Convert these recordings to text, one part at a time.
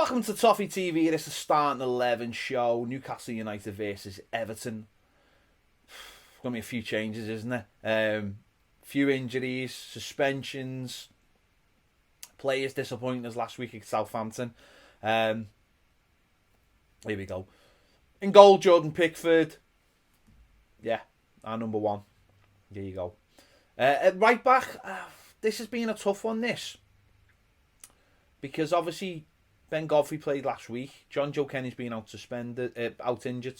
Welcome to Toffee TV. This is starting 11 show. Newcastle United versus Everton. Going to be a few changes, isn't there? Few injuries, suspensions, players disappointing us last week at Southampton. Here we go. In goal, Jordan Pickford. Yeah, our number one. There you go. At right back, this has been a tough one, this. Because obviously Ben Godfrey played last week. John Joe Kenny's been out injured.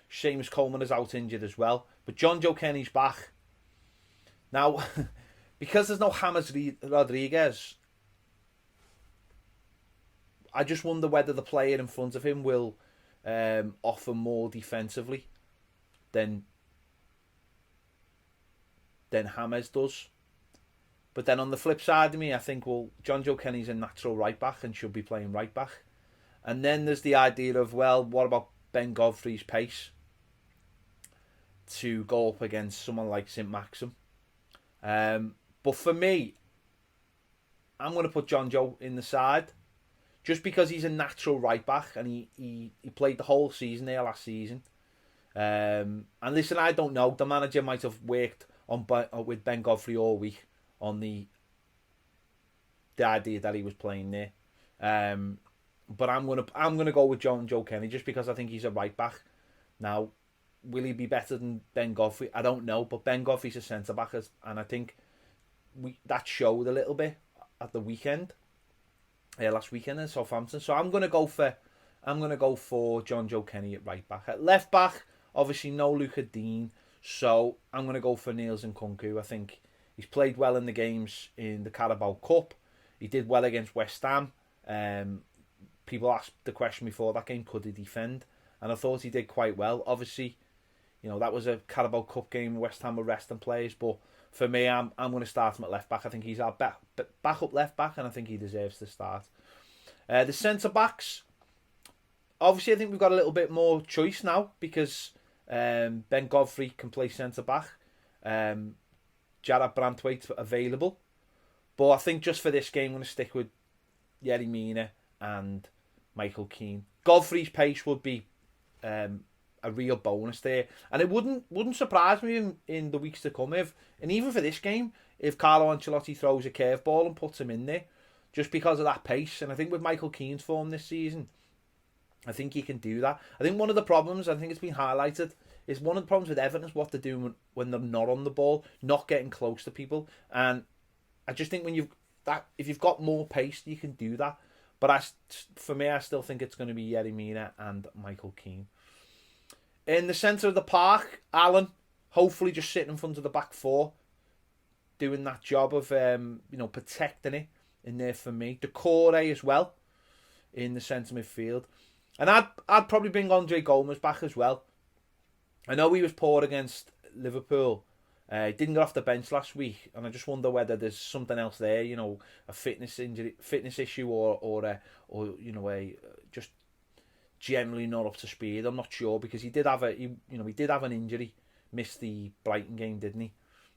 Seamus Coleman is out injured as well. But John Joe Kenny's back. Now, because there's no James Rodriguez, I just wonder whether the player in front of him will offer more defensively than James does. But then on the flip side of me, I think, well, John Joe Kenny's a natural right back and should be playing right back. And then there's the idea of, well, what about Ben Godfrey's pace to go up against someone like St. Maxim? But for me, I'm going to put John Joe in the side just because he's a natural right back and he played the whole season there last season. And listen, I don't know. The manager might have worked with Ben Godfrey all week on the idea that he was playing there. But I'm gonna go with John Joe Kenny just because I think he's a right back. Now, will he be better than Ben Godfrey? I don't know, but Ben Godfrey's a centre back, and I think that showed a little bit at the weekend, last weekend in Southampton. So I'm gonna go for John Joe Kenny at right back. At left back, obviously no Luca Dean, so I'm gonna go for Niels Nkunku. I think he's played well in the games in the Carabao Cup. He did well against West Ham. People asked the question before that game, could he defend? And I thought he did quite well. Obviously, that was a Carabao Cup game. West Ham were resting players. But for me, I'm going to start him at left back. I think he's our backup left back, and I think he deserves to start. The centre-backs, obviously, I think we've got a little bit more choice now because Ben Godfrey can play centre-back. Jarrad Branthwaite available. But I think just for this game, I'm going to stick with Yerry Mina and Michael Keane. Godfrey's pace would be a real bonus there. And it wouldn't surprise me in the weeks to come and even for this game, if Carlo Ancelotti throws a curveball and puts him in there, just because of that pace. And I think with Michael Keane's form this season, I think he can do that. I think one of the problems, I think it's been highlighted, is one of the problems with Everton is what they're doing when they're not on the ball, not getting close to people. And I just think if you've got more pace, you can do that. But for me, I still think it's going to be Yerry Mina and Michael Keane. In the centre of the park, Alan, hopefully just sitting in front of the back four, doing that job of protecting it in there for me. Decore as well in the centre midfield. And I'd probably bring Andre Gomez back as well. I know he was poor against Liverpool. He didn't get off the bench last week, and I just wonder whether there's something else there, a fitness issue, or just generally not up to speed. I'm not sure because he did have an injury, missed the Brighton game, didn't he?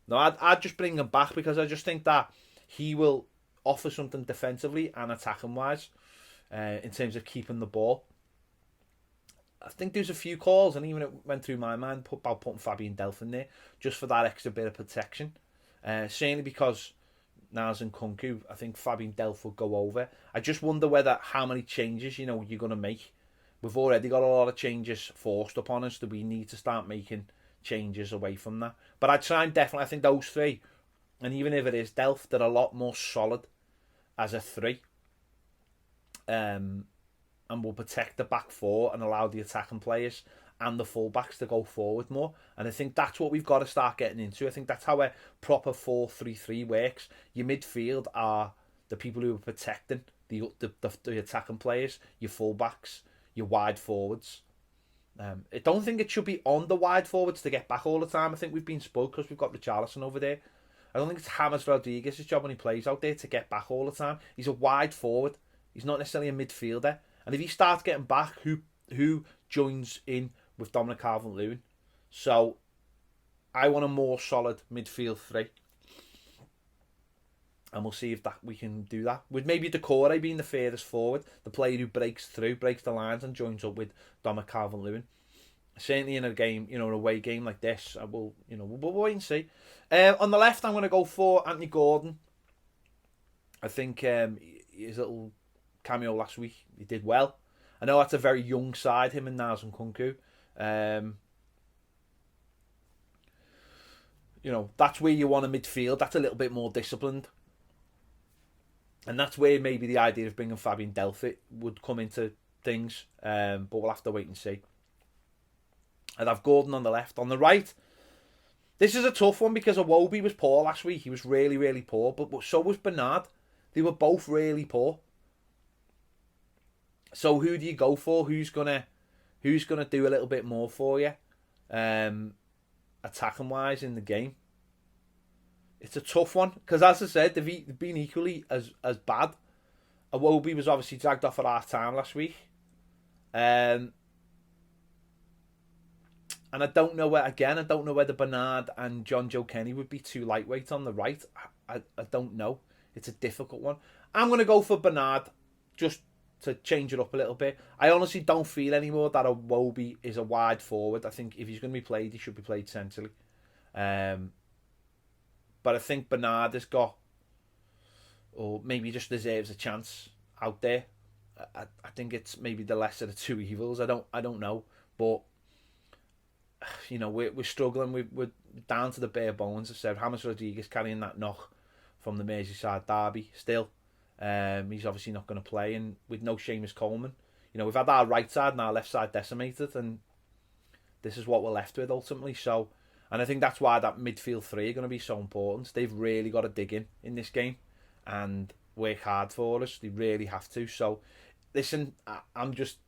No, I'd just bring him back because I just think that he will offer something defensively and attacking wise, in terms of keeping the ball. I think there's a few calls, and even it went through my mind about putting Fabian Delph in there just for that extra bit of protection. Certainly because Niels Nkunku, I think Fabian Delph will go over. I just wonder how many changes you're going to make. We've already got a lot of changes forced upon us. Do we need to start making changes away from that? But I'd try and definitely, I think those three, and even if it is Delph, they're a lot more solid as a three. And will protect the back four and allow the attacking players and the full-backs to go forward more. And I think that's what we've got to start getting into. I think that's how a proper 4-3-3 works. Your midfield are the people who are protecting the attacking players, your full-backs, your wide forwards. I don't think it should be on the wide forwards to get back all the time. I think we've been spoiled because we've got Richarlison over there. I don't think it's James Rodriguez's job when he plays out there to get back all the time. He's a wide forward. He's not necessarily a midfielder. And if he starts getting back, who joins in with Dominic Calvert-Lewin? So I want a more solid midfield three. And we'll see if that we can do that. With maybe Decore being the furthest forward, the player who breaks through, breaks the lines and joins up with Dominic Calvert-Lewin. Certainly in a game, an away game like this, we'll wait and see. On the left, I'm going to go for Anthony Gordon. I think his little cameo last week, he did well. I know that's a very young side, him and Naz and Kunku. That's where you want a midfield. That's a little bit more disciplined. And that's where maybe the idea of bringing Fabian Delpit would come into things. But we'll have to wait and see. I'd have Gordon on the left. On the right, this is a tough one because Iwobi was poor last week. He was really, really poor. But so was Bernard. They were both really poor. So who do you go for? Who's gonna do a little bit more for you, attacking wise in the game? It's a tough one because, as I said, they've been equally as bad. Iwobi was obviously dragged off at half time last week, and I don't know whether Bernard and John Joe Kenny would be too lightweight on the right. I don't know. It's a difficult one. I'm going to go for Bernard just to change it up a little bit. I honestly don't feel anymore that Iwobi is a wide forward. I think if he's going to be played, he should be played centrally. But I think Bernard has got, or maybe just deserves a chance out there. I think it's maybe the lesser of the two evils. I don't know, but we're struggling. We're down to the bare bones. I said James Rodriguez carrying that knock from the Merseyside derby still. He's obviously not going to play, and with no Seamus Coleman, we've had our right side and our left side decimated, and this is what we're left with ultimately. So, and I think that's why that midfield three are going to be so important. They've really got to dig in this game and work hard for us. They really have to. So, listen, I'm just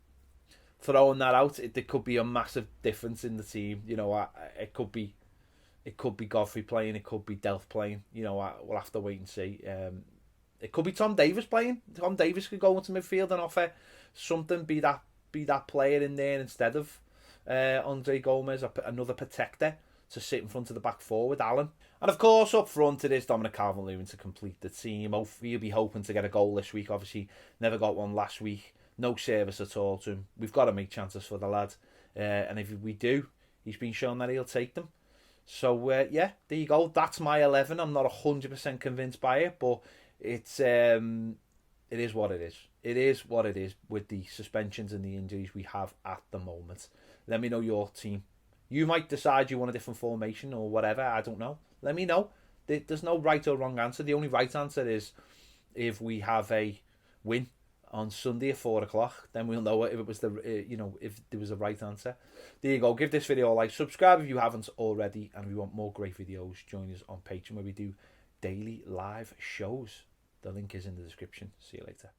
throwing that out. There could be a massive difference in the team. It could be Godfrey playing. It could be Delph playing. We'll have to wait and see. It could be Tom Davis playing. Tom Davis could go into midfield and offer something. Be that player in there instead of Andre Gomez, another protector to sit in front of the back four with Allen. And of course, up front it is Dominic Calvert-Lewin to complete the team. He'll be hoping to get a goal this week. Obviously, never got one last week. No service at all to him. We've got to make chances for the lad. And if we do, he's been shown that he'll take them. So, there you go. That's my 11. I'm not 100% convinced by it, but it is what it is. It is what it is with the suspensions and the injuries we have at the moment. Let me know your team. You might decide you want a different formation or whatever. I don't know. Let me know. There's no right or wrong answer. The only right answer is if we have a win on Sunday at 4:00, then we'll know if it was if there was a right answer. There you go. Give this video a like. Subscribe if you haven't already. And if you want more great videos, join us on Patreon where we do daily live shows. The link is in the description. See you later.